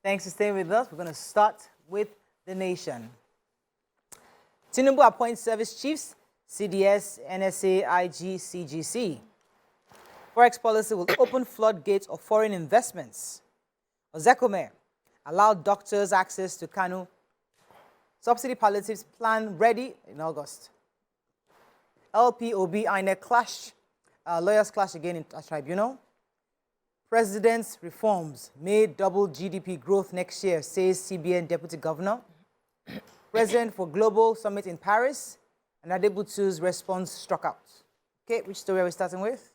Thanks for staying with us. We're going to start with the nation. Tinubu appoints service chiefs, CDS, NSA, IG, CGC. Forex policy will open floodgates of foreign investments. Osodeke allowed doctors access to Kanu. Subsidy palliatives plan ready in August. LPOB INEC clash. Lawyers clash again in a tribunal. President's reforms may double GDP growth next year, says CBN Deputy Governor. President for Global Summit in Paris. And Adebutu's response struck out. Okay, which story are we starting with?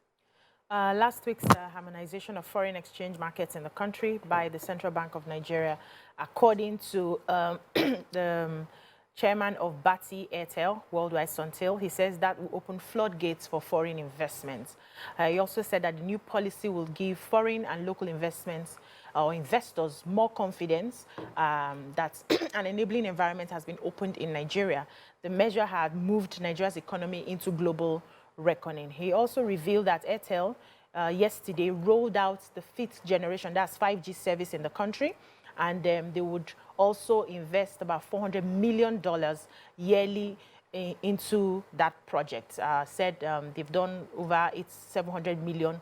Last week's harmonization of foreign exchange markets in the country by the Central Bank of Nigeria, according to the chairman of Bati Airtel, Worldwide Suntel, he says that will open floodgates for foreign investments. He also said that the new policy will give foreign and local investments or investors more confidence that an enabling environment has been opened in Nigeria. The measure had moved Nigeria's economy into global reckoning. He also revealed that Airtel yesterday rolled out the 5th generation, that's 5G service in the country, and they would also invest about $400 million yearly into that project. Said they've done over 700 million.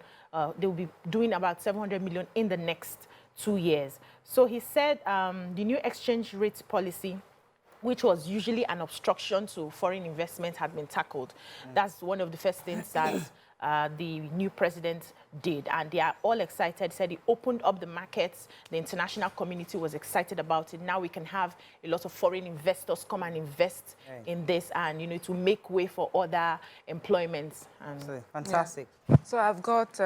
They will be doing about 700 million in the next 2 years. So he said the new exchange rate policy, which was usually an obstruction to foreign investment, had been tackled. That's one of the first things that the new president did. And they are all excited, said he opened up the markets. The international community was excited about it. Now we can have a lot of foreign investors come and invest in this and, you know, to make way for other employments. Fantastic. Yeah. So I've got,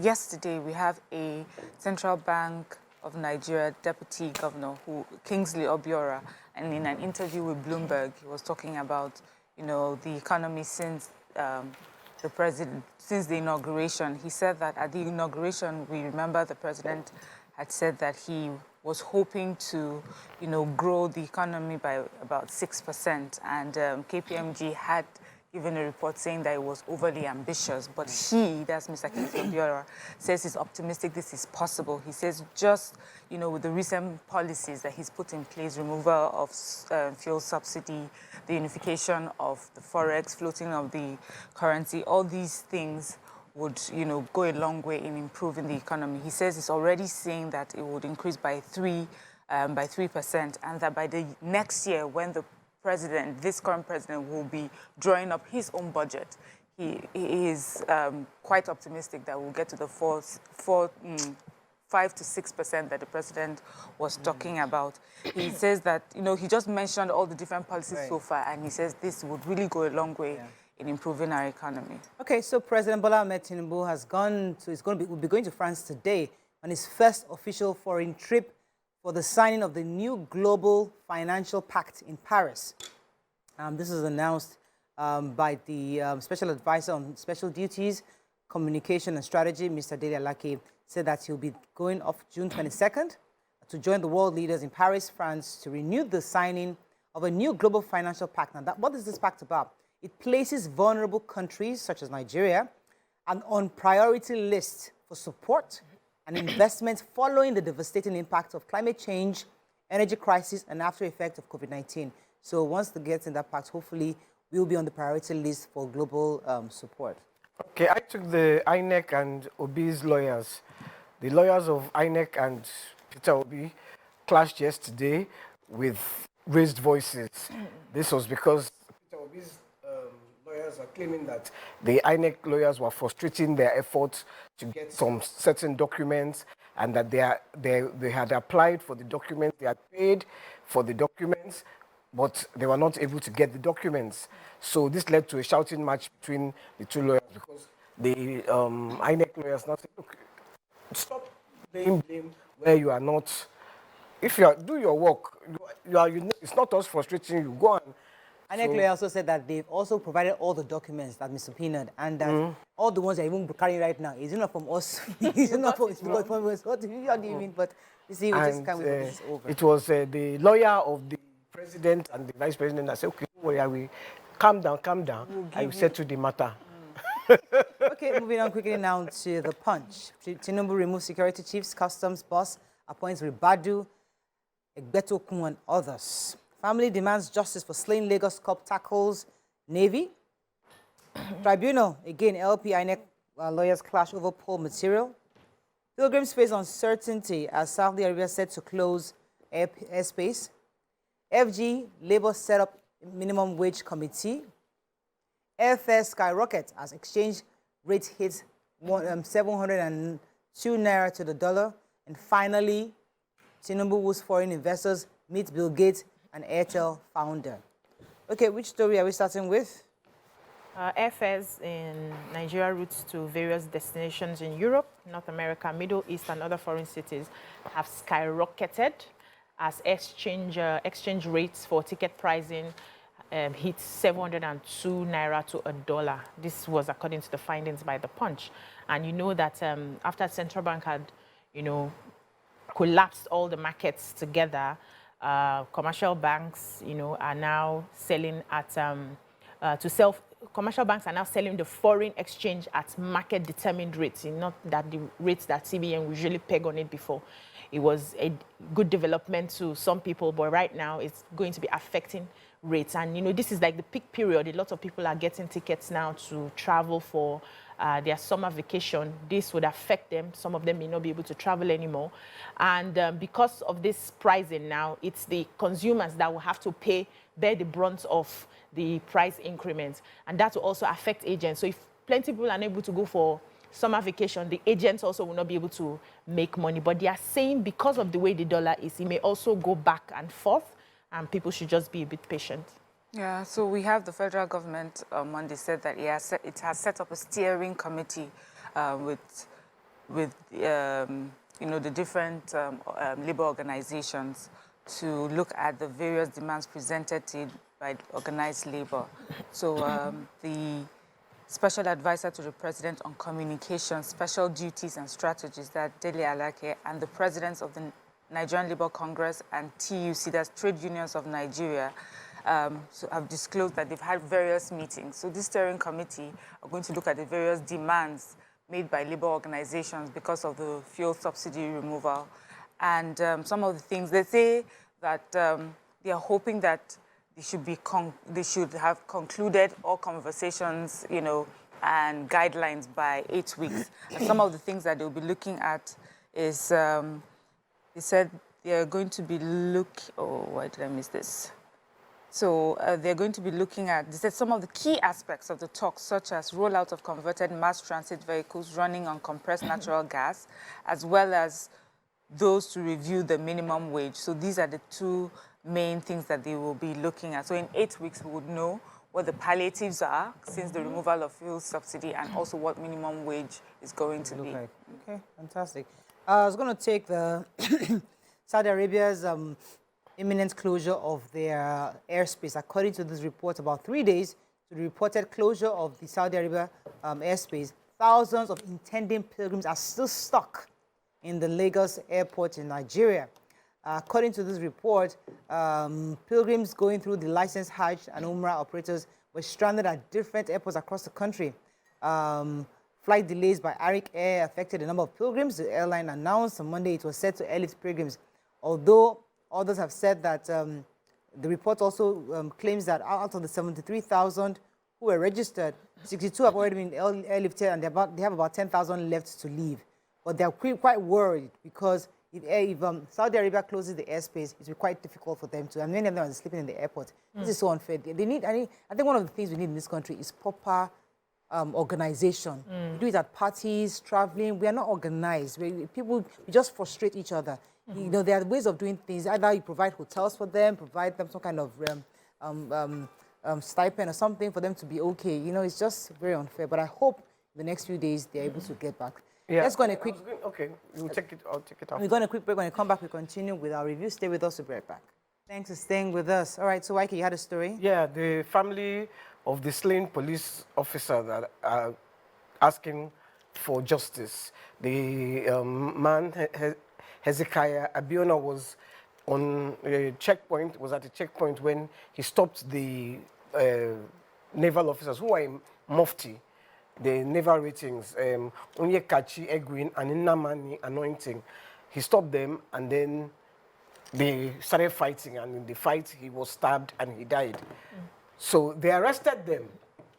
yesterday we have a Central Bank of Nigeria Deputy Governor, Kingsley Obiora, and in an interview with Bloomberg, he was talking about, you know, the economy since since the inauguration. He said that at the inauguration, we remember the president had said that he was hoping to, you know, grow the economy by about 6%, and KPMG had given a report saying that it was overly ambitious, but that's Mr. Kingsley Obiora, says he's optimistic this is possible. He says just, you know, with the recent policies that he's put in place, removal of fuel subsidy, the unification of the forex, floating of the currency, all these things would, you know, go a long way in improving the economy. He says he's already saying that it would increase by 3%, and that by the next year, when this current president will be drawing up his own budget, he is quite optimistic that we'll get to the 5 to 6% that the president was talking about. He says that, you know, he just mentioned all the different policies so far, and he says this would really go a long way in improving our economy. Okay, so President Bola Tinubu will be going to France today on his first official foreign trip for the signing of the new Global Financial Pact in Paris. This is announced by the Special Advisor on Special Duties, Communication and Strategy, Mr. NDLEA, said that he'll be going off June 22nd to join the world leaders in Paris, France, to renew the signing of a new Global Financial Pact. Now, what is this pact about? It places vulnerable countries, such as Nigeria, on priority list for support and investment following the devastating impact of climate change, energy crisis, and after effects of COVID-19. So once they get in that pact, hopefully we'll be on the priority list for global support. Okay, I took the INEC and Obi's lawyers. The lawyers of INEC and Peter Obi clashed yesterday with raised voices. This was because Peter Obi's lawyers are claiming that the INEC lawyers were frustrating their efforts to get some certain documents, and that they had applied for the documents, they had paid for the documents, but they were not able to get the documents. So this led to a shouting match between the two lawyers, because the INEC lawyers now said, look, stop blame where you are not. If you do your work, it's not us frustrating you. Go on. INEC lawyer also said that they've also provided all the documents that Mr. Peanut, and that all the ones that even carrying right now is not from us. It's not from us. What do you mean? But you see, we just can't wait for this over. It was the lawyer of the president and the vice president that said, okay, don't worry, calm down. I will settle the matter. Okay, moving on quickly now to the Punch. Tinubu removes security chiefs, customs boss, appoints Ribadu, Egbetokun, and others. Family demands justice for slain Lagos cop tackles Navy. Tribunal, again, LP INEC lawyers clash over poll material. Pilgrims face uncertainty as Saudi Arabia set to close airspace. FG, Labour set up minimum wage committee. Airfare skyrocket as exchange rate hits 702 naira to the dollar. And finally, Tinubu woo's foreign investors meet Bill Gates and Airtel founder. Okay, which story are we starting with? Airfares in Nigeria routes to various destinations in Europe, North America, Middle East, and other foreign cities have skyrocketed as exchange rates for ticket pricing hit 702 naira to a dollar. This was according to the findings by the Punch. And you know that after central bank had, collapsed all the markets together, commercial banks, are now selling at commercial banks are now selling the foreign exchange at market-determined rates, not that the rates that CBN usually peg on it before. It was a good development to some people, but right now it's going to be affecting rates. And, this is like the peak period. A lot of people are getting tickets now to travel for their summer vacation. This would affect them. Some of them may not be able to travel anymore. And because of this pricing now, it's the consumers that will have to bear the brunt of the price increments. And that will also affect agents. So if plenty of people are unable to go for summer vacation, the agents also will not be able to make money. But they are saying because of the way the dollar is, it may also go back and forth, and people should just be a bit patient. Yeah, so we have the federal government on Monday said that it has set up a steering committee with the different labor organizations to look at the various demands presented to it by organized labor. So the Special Advisor to the President on Communication, Special Duties and Strategies, that NDLEA, and the presidents of the Nigerian Labour Congress and TUC, that's Trade Unions of Nigeria, so have disclosed that they've had various meetings. So this steering committee are going to look at the various demands made by labor organizations because of the fuel subsidy removal. And some of the things, they say that they are hoping that they should have concluded all conversations, and guidelines by 8 weeks. And some of the things that they'll be looking at is, they said they're going to be why did I miss this? So they're going to be looking at, they said, some of the key aspects of the talks, such as rollout of converted mass transit vehicles running on compressed natural gas, as well as those to review the minimum wage. So these are the two main things that they will be looking at. So in 8 weeks, we would know what the palliatives are since the removal of fuel subsidy, and also what minimum wage is going to be. Like. Okay, fantastic. I was going to take the Saudi Arabia's imminent closure of their airspace. According to this report, about 3 days to the reported closure of the Saudi Arabia airspace, thousands of intending pilgrims are still stuck in the Lagos airport in Nigeria. According to this report, pilgrims going through the licensed Hajj and Umrah operators were stranded at different airports across the country. Flight delays by Arik Air affected a number of pilgrims. The airline announced on Monday it was set to airlift pilgrims, although others have said that the report also claims that out of the 73,000 who were registered, 62 have already been airlifted, and they have about 10,000 left to leave. But they're quite worried because if Saudi Arabia closes the airspace, it will be quite difficult for them to, and many of them are sleeping in the airport. This is so unfair. I think one of the things we need in this country is proper organization. We do it at parties, traveling. We are not organized. We just frustrate each other. There are ways of doing things. Either you provide hotels for them, provide them some kind of stipend or something for them to be okay. It's just very unfair. But I hope the next few days they're able to get back. Yeah. Let's go on a quick... Okay, I'll take it off. We're going to a quick break. When we come back, we continue with our review. Stay with us. We'll be right back. Thanks for staying with us. All right, so Waike, you had a story? Yeah, the family of the slain police officer that are asking for justice. The man, Hezekiah Abiona, was on a checkpoint, was at a checkpoint when he stopped the naval officers who are in Mufti. the naval ratings, Onyekachi Egwin and Nnamani Anointing. He stopped them, and then they started fighting, and in the fight, he was stabbed and he died. So they arrested them,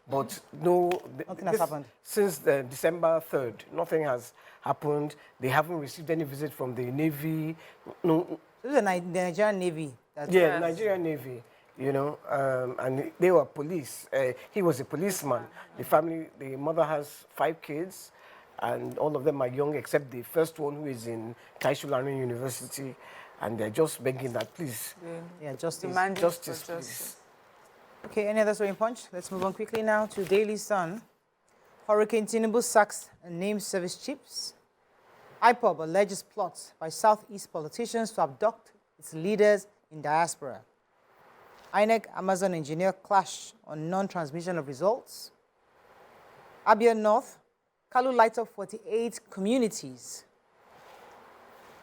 but nothing has happened. Since December 3rd, nothing has happened. They haven't received any visit from the Navy. No. This is the Nigerian Navy. Yeah, Nigerian Navy, you know, and they were police. He was a policeman. The mother has 5 kids, and all of them are young, except the first one who is in Taisularin University, and they're just begging that, please. Yeah, justice. Justice, please. Okay, any other story in Punch? Let's move on quickly now to Daily Sun. Hurricane Tinubu sacks and names service chiefs. IPOB alleges plots by Southeast politicians to abduct its leaders in diaspora. INEC Amazon engineer clash on non-transmission of results. Abia North, Kalu lights up 48 communities.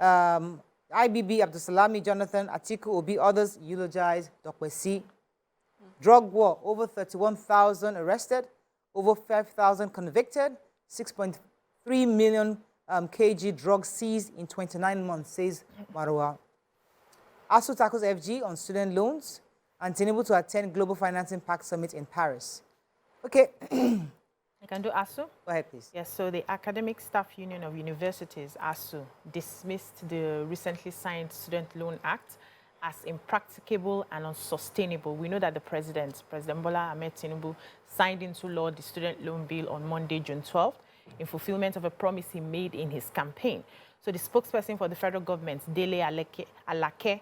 IBB, Abdusalami, Jonathan, Atiku, Obi, others eulogize Dokwesi. Drug war, over 31,000 arrested, over 5,000 convicted, 6.3 million kg drugs seized in 29 months, says Marwa. ASUU tackles FG on student loans, and Tinubu to attend Global Financing Pact Summit in Paris. Okay. I can do ASUU? Go ahead, please. Yes, so the Academic Staff Union of Universities, ASUU, dismissed the recently signed Student Loan Act as impracticable and unsustainable. We know that the President Bola Tinubu, signed into law the student loan bill on Monday, June 12th, in fulfillment of a promise he made in his campaign. So the spokesperson for the federal government, NDLEA,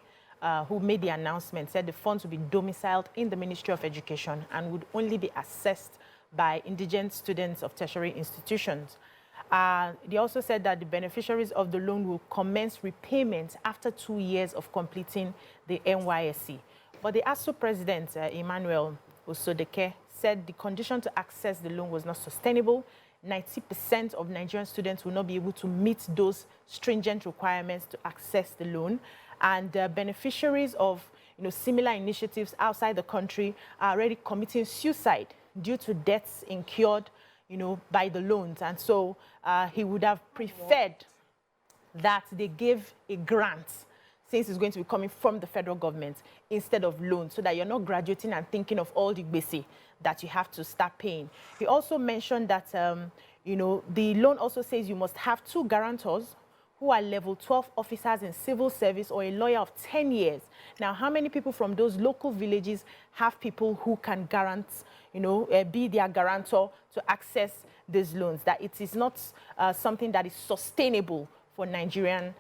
who made the announcement, said the funds would be domiciled in the Ministry of Education and would only be assessed by indigent students of tertiary institutions. They also said that the beneficiaries of the loan will commence repayment after 2 years of completing the NYSC. But the ASUU President, Emmanuel Osodeke, said the condition to access the loan was not sustainable. 90% of Nigerian students will not be able to meet those stringent requirements to access the loan. And beneficiaries of similar initiatives outside the country are already committing suicide due to deaths incurred by the loans. And so he would have preferred that they give a grant, since it's going to be coming from the federal government, instead of loans, so that you're not graduating and thinking of all the gbese that you have to start paying. He also mentioned that, the loan also says you must have 2 guarantors who are level 12 officers in civil service or a lawyer of 10 years. Now, how many people from those local villages have people who can be their guarantor to access these loans? That it is not something that is sustainable for Nigerian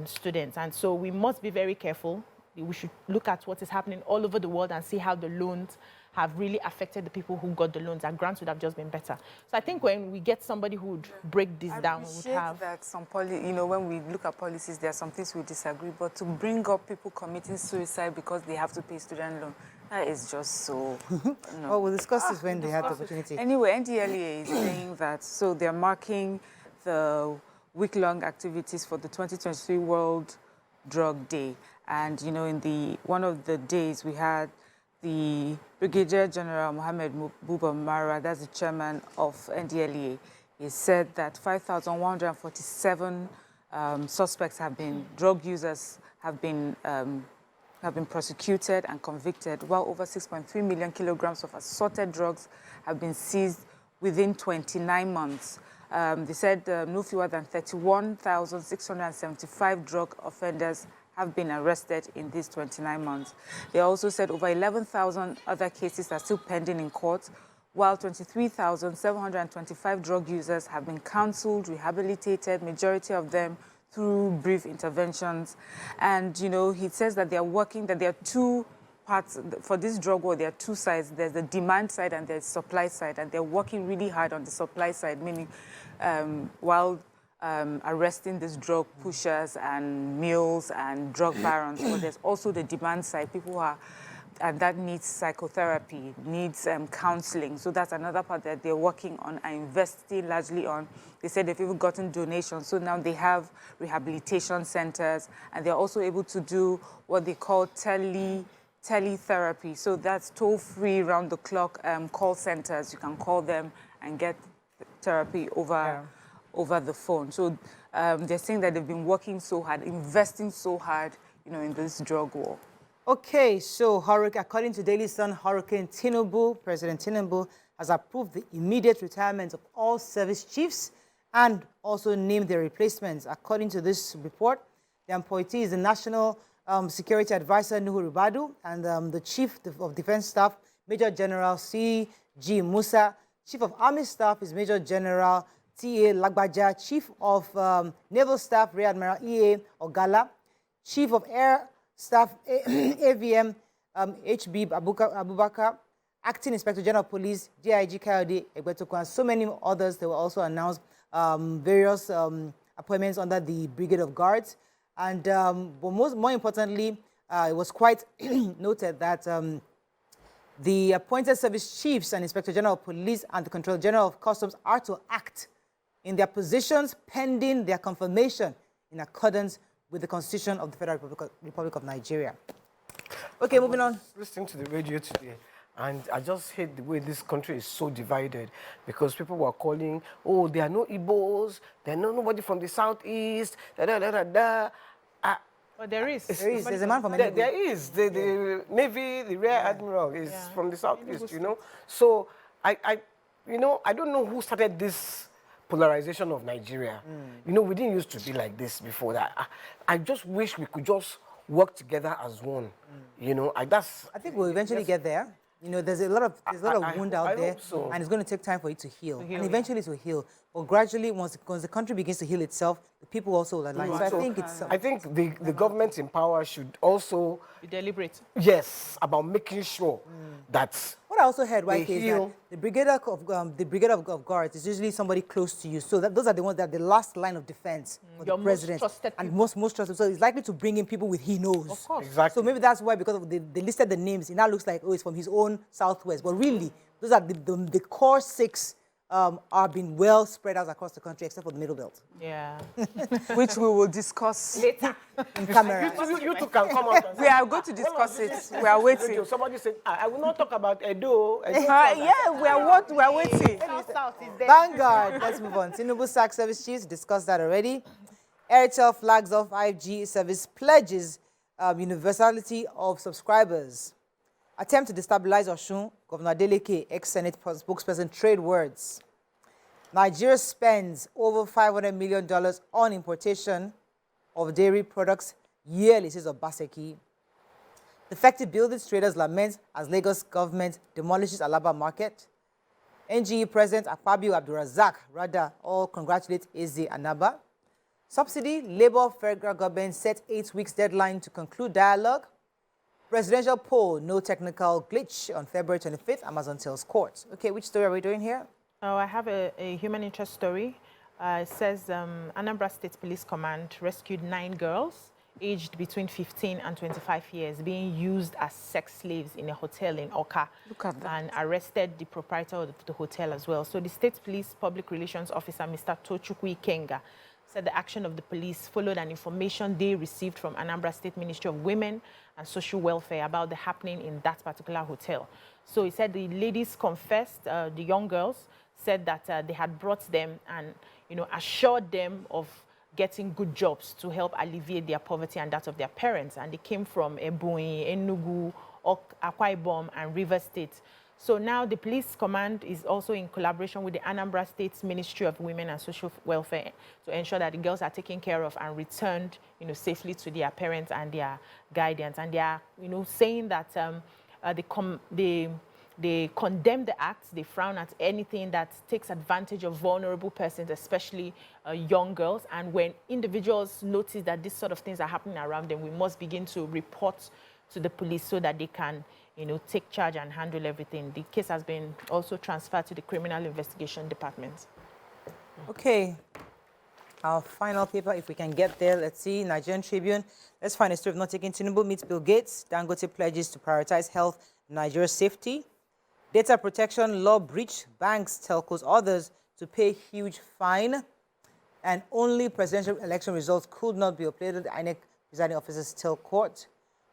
students. And so we must be very careful. We should look at what is happening all over the world and see how the loans have really affected the people who got the loans. Our grants would have just been better. So I think when we get somebody who would break this down, we would have... that when we look at policies, there are some things we disagree, but to bring up people committing suicide because they have to pay student loan, that is just so... Well, we'll discuss this when they have the opportunity. Anyway, NDLEA is saying that, so they're marking the week-long activities for the 2023 World Drug Day. And, in one of the days we had the Brigadier General Mohammed Buba Mara, that's the chairman of NDLEA. He said that 5,147 suspects drug users have been prosecuted and convicted, while over 6.3 million kilograms of assorted drugs have been seized within 29 months. They said no fewer than 31,675 drug offenders have been arrested in these 29 months. They also said over 11,000 other cases are still pending in court, while 23,725 drug users have been counseled, rehabilitated, majority of them through brief interventions. And, he says that they are working, that there are 2 parts for this drug war. There are 2 sides. There's the demand side and there's supply side, and they're working really hard on the supply side, meaning while arresting these drug pushers and mules and drug barons. But there's also the demand side, people who are, and that needs psychotherapy, needs counseling. So that's another part that they're working on and investing largely on. They said they've even gotten donations. So now they have rehabilitation centers, and they're also able to do what they call teletherapy. So that's toll-free, round-the-clock call centers. You can call them and get therapy over the phone. So they're saying that they've been working so hard, investing so hard, in this drug war. Okay, so according to Daily Sun, Hurricane Tinubu, President Tinubu, has approved the immediate retirement of all service chiefs and also named their replacements. According to this report, the appointee is the National Security Advisor, Nuhu Ribadu, and the Chief of Defense Staff, Major General C.G. Musa. Chief of Army Staff is Major General T.A. Lagbaja. Chief of Naval Staff, Rear Admiral E.A. Ogala. Chief of Air Staff, AVM H.B. Abubakar. Acting Inspector General of Police, DIG Kayode Egbetokun, and so many others. They were also announced various appointments under the Brigade of Guards. And but more importantly, it was quite noted that the appointed service chiefs and Inspector General of Police and the Controller General of Customs are to act in their positions pending their confirmation in accordance with the Constitution of the Federal Republic of Nigeria. Okay, moving on. Listening to the radio today, and I just hate the way this country is so divided, because people were calling, oh, there are no Igbos, there are nobody from the southeast, But there is. There's a man from Enugu. There is. The Navy, the Rear Admiral is from the southeast, So I don't know who started this polarization of Nigeria. We didn't used to be like this before that. I just wish we could just work together as one. I think we'll eventually get there. There's a lot of wound out there, so. And it's going to take time for it to heal. And eventually it will heal. But gradually, once the country begins to heal itself, the people also will align. I think the government in power should also be deliberate. Yes, about making sure that. What I also heard, right, is that the Brigade of Guards is usually somebody close to you. So those are the ones that are the last line of defense for the president. And most trusted. So it's likely to bring in people with he knows. Of course. Exactly. So maybe that's why, because of they listed the names, it now looks like, oh, it's from his own southwest. But really, those are the core 6 are being well spread out across the country, except for the middle belt. Yeah. Which we will discuss later in camera. You two can come out. We are going to discuss it. We are waiting. Somebody said, I will not talk about Edo. Yeah, we are waiting. Vanguard. Let's move on. Tinubu SAC service chiefs, discussed that already. Airtel flags off 5G service, pledges universality of subscribers. Attempt to destabilize Osun, Governor Adeleke, ex-Senate spokesperson, trade words. Nigeria spends over $500 million on importation of dairy products yearly, says Obaseki. Defective buildings traders lament as Lagos government demolishes Alaba market. NGE President Akpabio Abdulrazak rather all congratulate Eze Anambra. Subsidy, Labour federal government set 8 weeks deadline to conclude dialogue. Presidential poll, no technical glitch on February 25th, Amazon tells court. Okay, which story are we doing here? Oh, I have a human interest story. It says Anambra State Police Command rescued 9 girls aged between 15 and 25 years being used as sex slaves in a hotel in Oka. Look at that. And arrested the proprietor of the hotel as well. So the State Police Public Relations Officer, Mr. Tochukwu Ikenga, said the action of the police followed an information they received from Anambra State Ministry of Women and Social Welfare about the happening in that particular hotel. So he said the ladies confessed, the young girls said that they had brought them and, assured them of getting good jobs to help alleviate their poverty and that of their parents. And they came from Ebonyi, Enugu, Akwa Ibom, and Rivers State. So now the police command is also in collaboration with the Anambra State's Ministry of Women and Social Welfare to ensure that the girls are taken care of and returned, safely to their parents and their guardians. And they are, saying that they condemn the acts. They frown at anything that takes advantage of vulnerable persons, especially young girls. And when individuals notice that these sort of things are happening around them, we must begin to report to the police so that they can take charge and handle everything. The case has been also transferred to the Criminal Investigation Department. Okay. Our final paper, if we can get there, let's see. Nigerian Tribune. Let's find a story of not taking Tinubu meets Bill Gates. Dangote pledges to prioritize health, Nigeria's safety. Data protection law breach. Banks, telcos, others to pay huge fine. And only presidential election results could not be uploaded. INEC presiding officers tell court.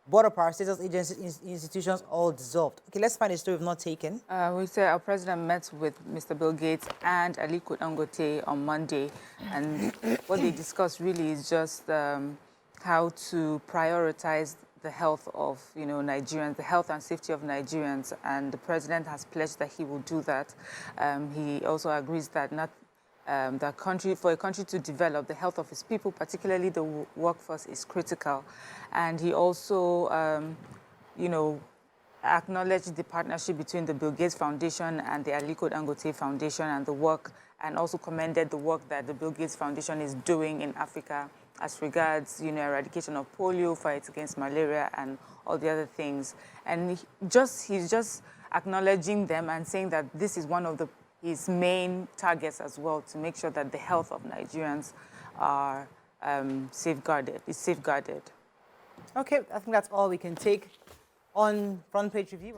Board of Parastatals agencies, institutions all dissolved. Okay, let's find a story we've not taken. We say our president met with Mr. Bill Gates and Aliko Dangote on Monday, and what they discussed really is just how to prioritize the health of Nigerians, the health and safety of Nigerians, and the president has pledged that he will do that. He also agrees that for a country to develop, the health of its people, particularly the workforce, is critical. And he also, acknowledged the partnership between the Bill Gates Foundation and the Aliko Dangote Foundation and the work, and also commended the work that the Bill Gates Foundation is doing in Africa as regards, eradication of polio, fight against malaria, and all the other things. And he's just acknowledging them and saying that this is one of his main targets as well, to make sure that the health of Nigerians are safeguarded. Okay, I think that's all we can take on Front Page Review.